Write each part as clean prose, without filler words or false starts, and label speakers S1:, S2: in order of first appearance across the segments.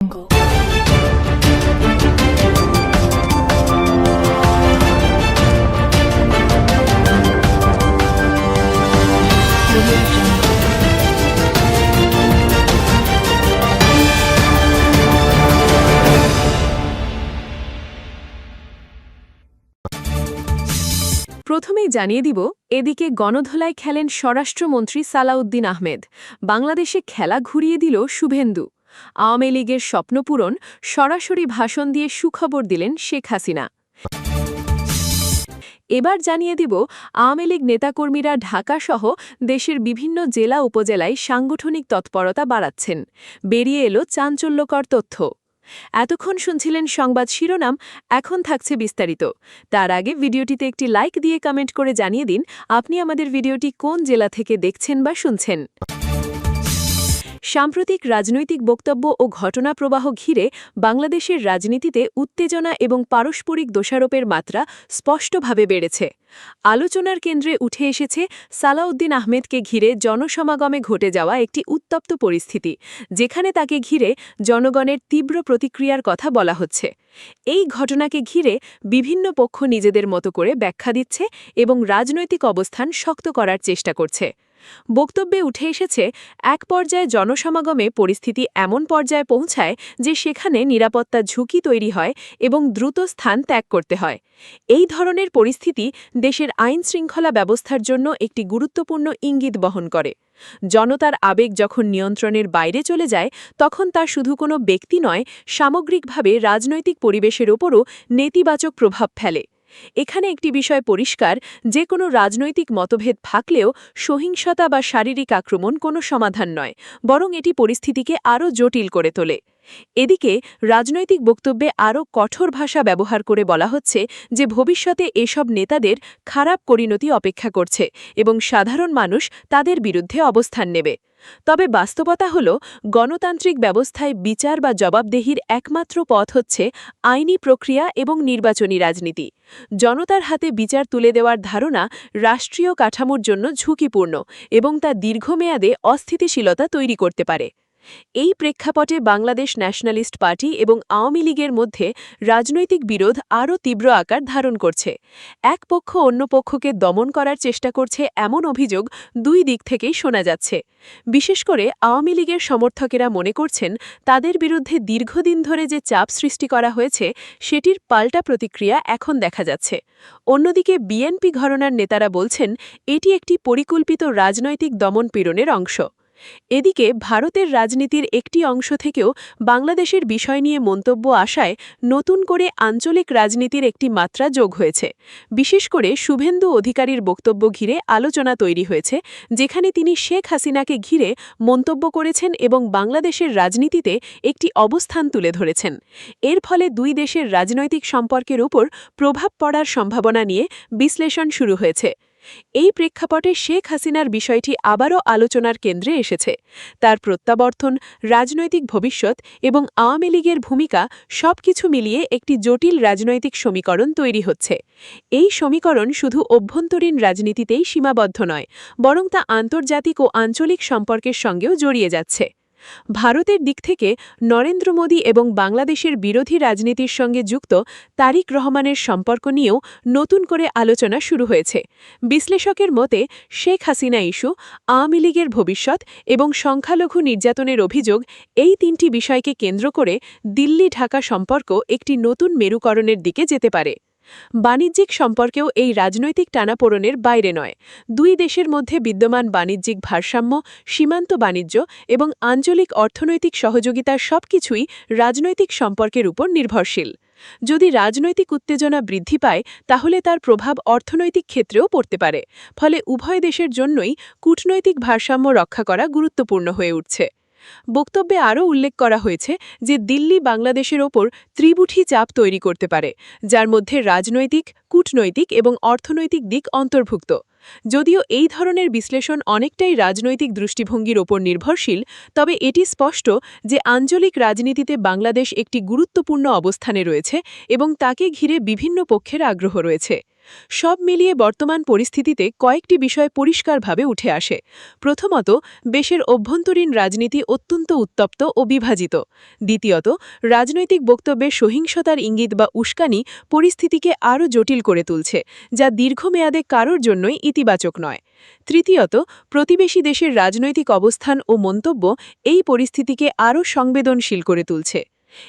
S1: Jungle. Audio Jungle.
S2: প্রথমেই জানিয়ে দিব, এদিকে গণধোলায় খেলেন স্বরাষ্ট্রমন্ত্রী সালাউদ্দিন আহমেদ। বাংলাদেশে খেলা ঘুরিয়ে দিল শুভেন্দু। আওয়ামী লীগের স্বপ্নপূরণ, সরাসরি ভাষণ দিয়ে সুখবর দিলেন শেখ হাসিনা। এবার জানিয়ে দিব, আওয়ামী লীগ নেতাকর্মীরা ঢাকাসহ দেশের বিভিন্ন জেলা উপজেলায় সাংগঠনিক তৎপরতা বাড়াচ্ছেন। বেরিয়ে এলো চাঞ্চল্যকর তথ্য। এতক্ষণ শুনছিলেন সংবাদ শিরোনাম, এখন থাকছে বিস্তারিত। তার আগে ভিডিওটিতে একটি লাইক দিয়ে কমেন্ট করে জানিয়ে দিন আপনি আমাদের ভিডিওটি কোন জেলা থেকে দেখছেন বা শুনছেন। সাম্প্রতিক রাজনৈতিক বক্তব্য ও ঘটনা প্রবাহ ঘিরে বাংলাদেশের রাজনীতিতে উত্তেজনা এবং পারস্পরিক দোষারোপের মাত্রা স্পষ্টভাবে বেড়েছে। আলোচনার কেন্দ্রে উঠে এসেছে সালাউদ্দিন আহমেদকে ঘিরে জনসমাগমে ঘটে যাওয়া একটি উত্তপ্ত পরিস্থিতি, যেখানে তাকে ঘিরে জনগণের তীব্র প্রতিক্রিয়ার কথা বলা হচ্ছে। এই ঘটনাকে ঘিরে বিভিন্ন পক্ষ নিজেদের মতো করে ব্যাখ্যা দিচ্ছে এবং রাজনৈতিক অবস্থান শক্ত করার চেষ্টা করছে। বক্তব্যে উঠে এসেছে, এক পর্যায়ে জনসমাগমে পরিস্থিতি এমন পর্যায়ে পৌঁছায় যে সেখানে নিরাপত্তা ঝুঁকি তৈরি হয় এবং দ্রুত স্থান ত্যাগ করতে হয়। এই ধরনের পরিস্থিতি দেশের আইনশৃঙ্খলা ব্যবস্থার জন্য একটি গুরুত্বপূর্ণ ইঙ্গিত বহন করে। জনতার আবেগ যখন নিয়ন্ত্রণের বাইরে চলে যায়, তখন তা শুধু কোনো ব্যক্তি নয়, সামগ্রিকভাবে রাজনৈতিক পরিবেশের ওপরও নেতিবাচক প্রভাব ফেলে। এখানে একটি বিষয় পরিষ্কার, যে কোনো রাজনৈতিক মতভেদ থাকলেও সহিংসতা বা শারীরিক আক্রমণ কোনো সমাধান নয়, বরং এটি পরিস্থিতিকে আরও জটিল করে তোলে। এদিকে রাজনৈতিক বক্তব্যে আরও কঠোর ভাষা ব্যবহার করে বলা হচ্ছে যে ভবিষ্যতে এসব নেতাদের খারাপ পরিণতি অপেক্ষা করছে এবং সাধারণ মানুষ তাদের বিরুদ্ধে অবস্থান নেবে। তবে বাস্তবতা হল, গণতান্ত্রিক ব্যবস্থায় বিচার বা জবাবদেহির একমাত্র পথ হচ্ছে আইনি প্রক্রিয়া এবং নির্বাচনী রাজনীতি। জনতার হাতে বিচার তুলে দেওয়ার ধারণা রাষ্ট্রীয় কাঠামোর জন্য ঝুঁকিপূর্ণ এবং তা দীর্ঘমেয়াদে অস্থিতিশীলতা তৈরি করতে পারে। এই প্রেক্ষাপটে বাংলাদেশ ন্যাশনালিস্ট পার্টি এবং আওয়ামী লীগের মধ্যে রাজনৈতিক বিরোধ আরও তীব্র আকার ধারণ করছে। এক পক্ষ অন্য পক্ষকে দমন করার চেষ্টা করছে, এমন অভিযোগ দুই দিক থেকেই শোনা যাচ্ছে। বিশেষ করে আওয়ামী লীগের সমর্থকেরা মনে করছেন, তাদের বিরুদ্ধে দীর্ঘদিন ধরে যে চাপ সৃষ্টি করা হয়েছে সেটির পাল্টা প্রতিক্রিয়া এখন দেখা যাচ্ছে। অন্যদিকে বিএনপি ঘরানার নেতারা বলছেন, এটি একটি পরিকল্পিত রাজনৈতিক দমন-পীড়নের অংশ। এদিকে ভারতের রাজনীতির একটি অংশ থেকেও বাংলাদেশের বিষয় নিয়ে মন্তব্য আসায় নতুন করে আঞ্চলিক রাজনীতির একটি মাত্রা যোগ হয়েছে। বিশেষ করে শুভেন্দু অধিকারীর বক্তব্য ঘিরে আলোচনা তৈরি হয়েছে, যেখানে তিনি শেখ হাসিনাকে ঘিরে মন্তব্য করেছেন এবং বাংলাদেশের রাজনীতিতে একটি অবস্থান তুলে ধরেছেন। এর ফলে দুই দেশের রাজনৈতিক সম্পর্কের উপর প্রভাব পড়ার সম্ভাবনা নিয়ে বিশ্লেষণ শুরু হয়েছে। এই প্রেক্ষাপটে শেখ হাসিনার বিষয়টি আবারও আলোচনার কেন্দ্রে এসেছে। তার প্রত্যাবর্তন, রাজনৈতিক ভবিষ্যৎ এবং আওয়ামী লীগের ভূমিকা সবকিছু মিলিয়ে একটি জটিল রাজনৈতিক সমীকরণ তৈরি হচ্ছে। এই সমীকরণ শুধু অভ্যন্তরীণ রাজনীতিতেই সীমাবদ্ধ নয়, বরং তা আন্তর্জাতিক ও আঞ্চলিক সম্পর্কের সঙ্গেও জড়িয়ে যাচ্ছে। ভারতের দিক থেকে নরেন্দ্র মোদী এবং বাংলাদেশের বিরোধী রাজনীতির সঙ্গে যুক্ত তারিক রহমানের সম্পর্ক নিয়েও নতুন করে আলোচনা শুরু হয়েছে। বিশ্লেষকের মতে, শেখ হাসিনা ইস্যু, আওয়ামী লীগের ভবিষ্যৎ এবং সংখ্যালঘু নির্যাতনের অভিযোগ, এই তিনটি বিষয়কে কেন্দ্র করে দিল্লি-ঢাকা সম্পর্ক একটি নতুন মেরুকরণের দিকে যেতে পারে। বাণিজ্যিক সম্পর্কেও এই রাজনৈতিক টানাপোড়েনের বাইরে নয়। দুই দেশের মধ্যে বিদ্যমান বাণিজ্যিক ভারসাম্য, সীমান্ত বাণিজ্য এবং আঞ্চলিক অর্থনৈতিক সহযোগিতার সবকিছুই রাজনৈতিক সম্পর্কের উপর নির্ভরশীল। যদি রাজনৈতিক উত্তেজনা বৃদ্ধি পায়, তাহলে তার প্রভাব অর্থনৈতিক ক্ষেত্রেও পড়তে পারে। ফলে উভয় দেশের জন্যই কূটনৈতিক ভারসাম্য রক্ষা করা গুরুত্বপূর্ণ হয়ে উঠছে। বক্তব্যে আরও উল্লেখ করা হয়েছে যে দিল্লি বাংলাদেশের ওপর ত্রিমুখী চাপ তৈরি করতে পারে, যার মধ্যে রাজনৈতিক, কূটনৈতিক এবং অর্থনৈতিক দিক অন্তর্ভুক্ত। যদিও এই ধরনের বিশ্লেষণ অনেকটাই রাজনৈতিক দৃষ্টিভঙ্গির ওপর নির্ভরশীল, তবে এটি স্পষ্ট যে আঞ্চলিক রাজনীতিতে বাংলাদেশ একটি গুরুত্বপূর্ণ অবস্থানে রয়েছে এবং তাকে ঘিরে বিভিন্ন পক্ষের আগ্রহ রয়েছে। সব মিলিয়ে বর্তমান পরিস্থিতিতে কয়েকটি বিষয় পরিষ্কারভাবে উঠে আসে। প্রথমত, দেশের অভ্যন্তরীণ রাজনীতি অত্যন্ত উত্তপ্ত ও বিভাজিত। দ্বিতীয়ত, রাজনৈতিক বক্তব্যে সহিংসতার ইঙ্গিত বা উস্কানি পরিস্থিতিকে আরও জটিল করে তুলছে, যা দীর্ঘমেয়াদে কারোর জন্যই ইতিবাচক নয়। তৃতীয়ত, প্রতিবেশী দেশের রাজনৈতিক অবস্থান ও মন্তব্য এই পরিস্থিতিকে আরও সংবেদনশীল করে তুলছে।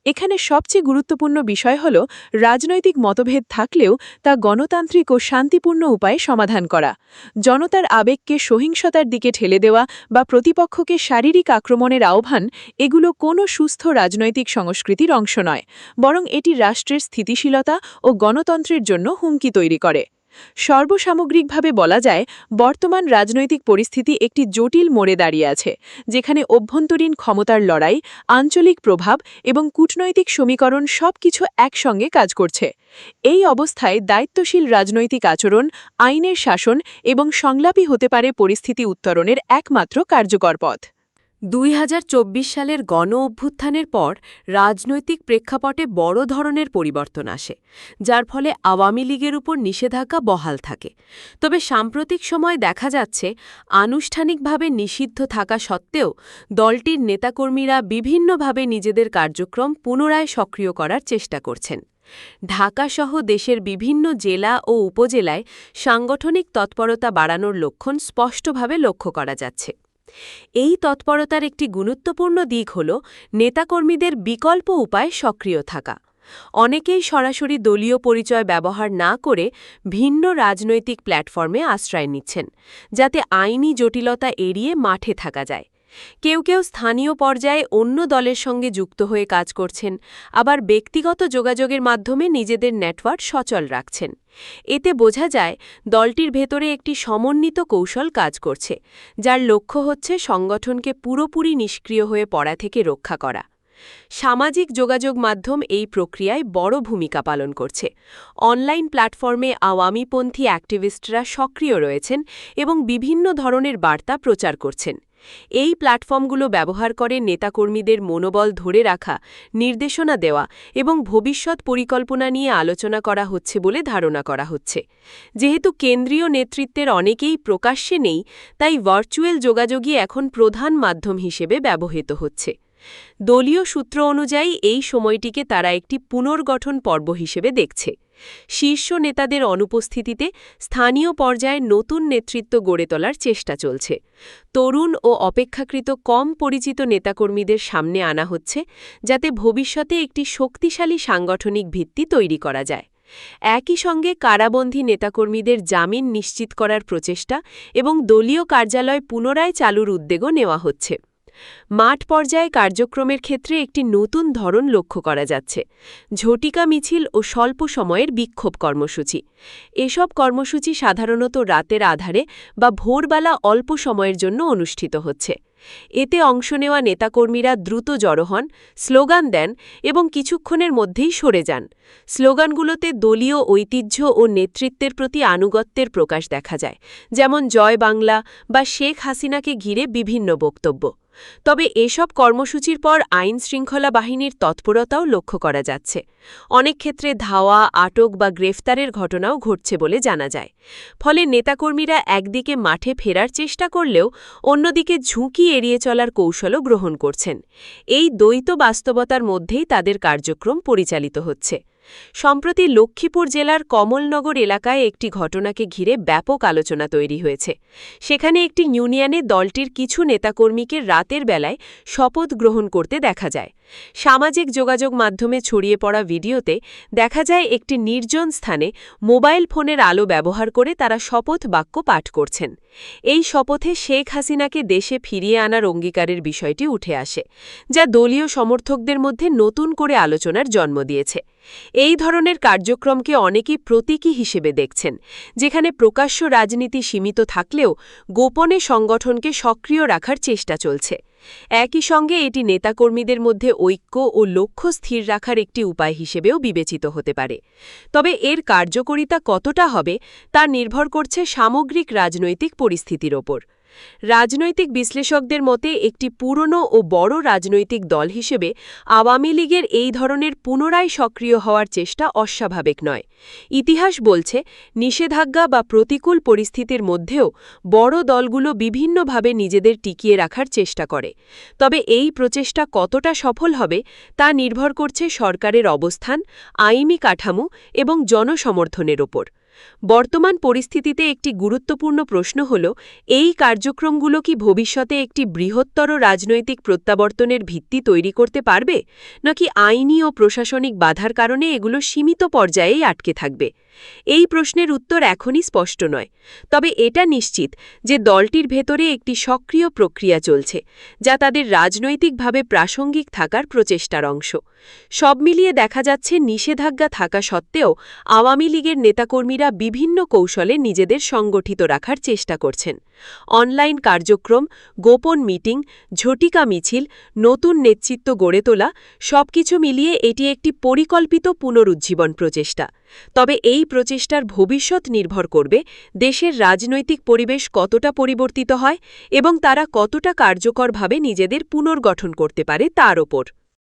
S2: এখানে সবচেয়ে গুরুত্বপূর্ণ বিষয় হল রাজনৈতিক মতভেদ থাকলেও তা গণতান্ত্রিক ও শান্তিপূর্ণ উপায়ে সমাধান করা। জনতার আবেগকে সহিংসতার দিকে ঠেলে দেওয়া বা প্রতিপক্ষকে শারীরিক আক্রমণের আহ্বান এগুলো কোনো সুস্থ রাজনৈতিক সংস্কৃতির অংশ নয়, বরং এটি রাষ্ট্রের স্থিতিশীলতা ও গণতন্ত্রের জন্য হুমকি তৈরি করে। সর্বসামগ্রিকভাবে বলা যায়, বর্তমান রাজনৈতিক পরিস্থিতি একটি জটিল মোড়ে দাঁড়িয়ে আছে, যেখানে অভ্যন্তরীণ ক্ষমতার লড়াই, আঞ্চলিক প্রভাব এবং কূটনৈতিক সমীকরণ সবকিছু একসঙ্গে কাজ করছে। এই অবস্থায় দায়িত্বশীল রাজনৈতিক আচরণ, আইনের শাসন এবং সংলাপই হতে পারে পরিস্থিতি উত্তরণের একমাত্র কার্যকর পথ।
S3: ২০২৪ সালের গণ-অভ্যুত্থানের পর রাজনৈতিক প্রেক্ষাপটে বড় ধরনের পরিবর্তন আসে, যার ফলে আওয়ামী লীগের উপর নিষেধাজ্ঞা বহাল থাকে। তবে সাম্প্রতিক সময় দেখা যাচ্ছে, আনুষ্ঠানিকভাবে নিষিদ্ধ থাকা সত্ত্বেও দলটির নেতাকর্মীরা বিভিন্নভাবে নিজেদের কার্যক্রম পুনরায় সক্রিয় করার চেষ্টা করছেন। ঢাকাসহ দেশের বিভিন্ন জেলা ও উপজেলায় সাংগঠনিক তৎপরতা বাড়ানোর লক্ষণ স্পষ্টভাবে লক্ষ্য করা যাচ্ছে। এই তৎপরতার একটি গুরুত্বপূর্ণ দিক হল নেতাকর্মীদের বিকল্প উপায়ে সক্রিয় থাকা। অনেকেই সরাসরি দলীয় পরিচয় ব্যবহার না করে ভিন্ন রাজনৈতিক প্ল্যাটফর্মে আশ্রয় নিচ্ছেন, যাতে আইনি জটিলতা এড়িয়ে মাঠে থাকা যায়। কেউ কেউ স্থানীয় পর্যায়ে অন্য দলের সঙ্গে যুক্ত হয়ে কাজ করছেন, আবার ব্যক্তিগত যোগাযোগের মাধ্যমে নিজেদের নেটওয়ার্ক সচল রাখছেন। এতে বোঝা যায়, দলটির ভেতরে একটি সমন্বিত কৌশল কাজ করছে, যার লক্ষ্য হচ্ছে সংগঠনকে পুরোপুরি নিষ্ক্রিয় হয়ে পড়া থেকে রক্ষা করা। সামাজিক যোগাযোগ মাধ্যম এই প্রক্রিয়ায় বড় ভূমিকা পালন করছে। অনলাইন প্ল্যাটফর্মে আওয়ামীপন্থী অ্যাক্টিভিস্টরা সক্রিয় রয়েছেন এবং বিভিন্ন ধরনের বার্তা প্রচার করছেন। এই প্ল্যাটফর্মগুলো ব্যবহার করে নেতাকর্মীদের মনোবল ধরে রাখা, নির্দেশনা দেওয়া এবং ভবিষ্যৎ পরিকল্পনা নিয়ে আলোচনা করা হচ্ছে বলে ধারণা করা হচ্ছে। যেহেতু কেন্দ্রীয় নেতৃত্বের অনেকেই প্রকাশ্যে নেই, তাই ভার্চুয়াল যোগাযোগই এখন প্রধান মাধ্যম হিসেবে ব্যবহৃত হচ্ছে। দলীয় সূত্র অনুযায়ী এই সময়টিকে তারা একটি পুনর্গঠন পর্ব হিসেবে দেখছে। শীর্ষ নেতাদের অনুপস্থিতিতে স্থানীয় পর্যায়ে নতুন নেতৃত্ব গড়ে তোলার চেষ্টা চলছে। তরুণ ও অপেক্ষাকৃত কম পরিচিত নেতাকর্মীদের সামনে আনা হচ্ছে, যাতে ভবিষ্যতে একটি শক্তিশালী সাংগঠনিক ভিত্তি তৈরি করা যায়। একই সঙ্গে কারাবন্দী নেতাকর্মীদের জামিন নিশ্চিত করার প্রচেষ্টা এবং দলীয় কার্যালয় পুনরায় চালুর উদ্যোগও নেওয়া হচ্ছে। মাঠ পর্যায়ে কার্যক্রমের ক্ষেত্রে একটি নতুন ধরন লক্ষ্য করা যাচ্ছে, ঝটিকা মিছিল ও স্বল্প সময়ের বিক্ষোভ কর্মসূচি। এসব কর্মসূচি সাধারণত রাতের আধারে বা ভোরবেলা অল্প সময়ের জন্য অনুষ্ঠিত হচ্ছে। এতে অংশ নেওয়া নেতাকর্মীরা দ্রুত জড়ো হন, স্লোগান দেন এবং কিছুক্ষণের মধ্যেই সরে যান। স্লোগানগুলোতে দলীয় ঐতিহ্য ও নেতৃত্বের প্রতি আনুগত্যের প্রকাশ দেখা যায়, যেমন জয় বাংলা বা শেখ হাসিনাকে ঘিরে বিভিন্ন বক্তব্য। তবে এসব কর্মসূচির পর আইন শৃঙ্খলা বাহিনীর তৎপরতাও লক্ষ্য করা যাচ্ছে। অনেক ক্ষেত্রে ধাওয়া, আটক বা গ্রেফতারের ঘটনাও ঘটছে বলে জানা যায়। ফলে নেতাকর্মীরা একদিকে মাঠে ফেরার চেষ্টা করলেও অন্যদিকে ঝুঁকি এড়িয়ে চলার কৌশলও গ্রহণ করছেন। এই দ্বৈত বাস্তবতার মধ্যেই তাদের কার্যক্রম পরিচালিত হচ্ছে। সম্প্রতি লক্ষ্মীপুর জেলার কমলনগর এলাকায় একটি ঘটনাকে ঘিরে ব্যাপক আলোচনা তৈরি হয়েছে। সেখানে একটি ইউনিয়নে দলটির কিছু নেতাকর্মীকে রাতের বেলায় শপথ গ্রহণ করতে দেখা যায়। সামাজিক যোগাযোগ মাধ্যমে ছড়িয়ে পড়া ভিডিওতে দেখা যায় একটি নির্জন স্থানে মোবাইল ফোনের আলো ব্যবহার করে তারা শপথ বাক্য পাঠ করছেন। এই শপথে শেখ হাসিনাকে দেশে ফিরিয়ে আনার অঙ্গীকারের বিষয়টি উঠে আসে, যা দলীয় সমর্থকদের মধ্যে নতুন করে আলোচনার জন্ম দিয়েছে। এই ধরনের কার্যক্রমকে অনেকেই প্রতীকী হিসেবে দেখছেন, যেখানে প্রকাশ্য রাজনীতি সীমিত থাকলেও গোপনে সংগঠনকে সক্রিয় রাখার চেষ্টা চলছে। একই সঙ্গে এটি নেতাকর্মীদের মধ্যে ঐক্য ও লক্ষ্য স্থির রাখার একটি উপায় হিসেবেও বিবেচিত হতে পারে। তবে এর কার্যকরিতা কতটা হবে তা নির্ভর করছে সামগ্রিক রাজনৈতিক পরিস্থিতির ওপর। রাজনৈতিক বিশ্লেষকদের মতে একটি পুরনো ও বড় রাজনৈতিক দল হিসেবে আওয়ামী লীগের এই ধরনের পুনরায় সক্রিয় হওয়ার চেষ্টা অস্বাভাবিক নয়। ইতিহাস বলছে, নিষেধাজ্ঞা বা প্রতিকূল পরিস্থিতির মধ্যেও বড় দলগুলো বিভিন্নভাবে নিজেদের টিকিয়ে রাখার চেষ্টা করে। তবে এই প্রচেষ্টা কতটা সফল হবে তা নির্ভর করছে সরকারের অবস্থান, আইনি কাঠামো এবং জনসমর্থনের ওপর। বর্তমান পরিস্থিতিতে একটি গুরুত্বপূর্ণ প্রশ্ন হল, এই কার্যক্রমগুলো কি ভবিষ্যতে একটি বৃহত্তর রাজনৈতিক প্রত্যাবর্তনের ভিত্তি তৈরি করতে পারবে, নাকি আইনি ও প্রশাসনিক বাধার কারণে এগুলো সীমিত পর্যায়েই আটকে থাকবে? এই প্রশ্নের উত্তর এখনই স্পষ্ট নয়। তবে এটা নিশ্চিত যে দলটির ভেতরে একটি সক্রিয় প্রক্রিয়া চলছে, যা তাদের রাজনৈতিকভাবে প্রাসঙ্গিক থাকার প্রচেষ্টার অংশ। সব মিলিয়ে দেখা যাচ্ছে, নিষেধাজ্ঞা থাকা সত্ত্বেও আওয়ামী লীগের নেতাকর্মীরা বিভিন্ন কৌশলে নিজেদের সংগঠিত রাখার চেষ্টা করছেন। অনলাইন কার্যক্রম, গোপন মিটিং, ঝটিকা মিছিল, নতুন নেতৃত্ব গড়ে তোলা, সবকিছু মিলিয়ে এটি একটি পরিকল্পিত পুনরুজ্জীবন প্রচেষ্টা। তবে এই প্রচেষ্টার ভবিষ্যৎ নির্ভর করবে দেশের রাজনৈতিক পরিবেশ কতটা পরিবর্তিত হয় এবং তারা কতটা কার্যকরভাবে নিজেদের পুনর্গঠন করতে পারে তার ওপর।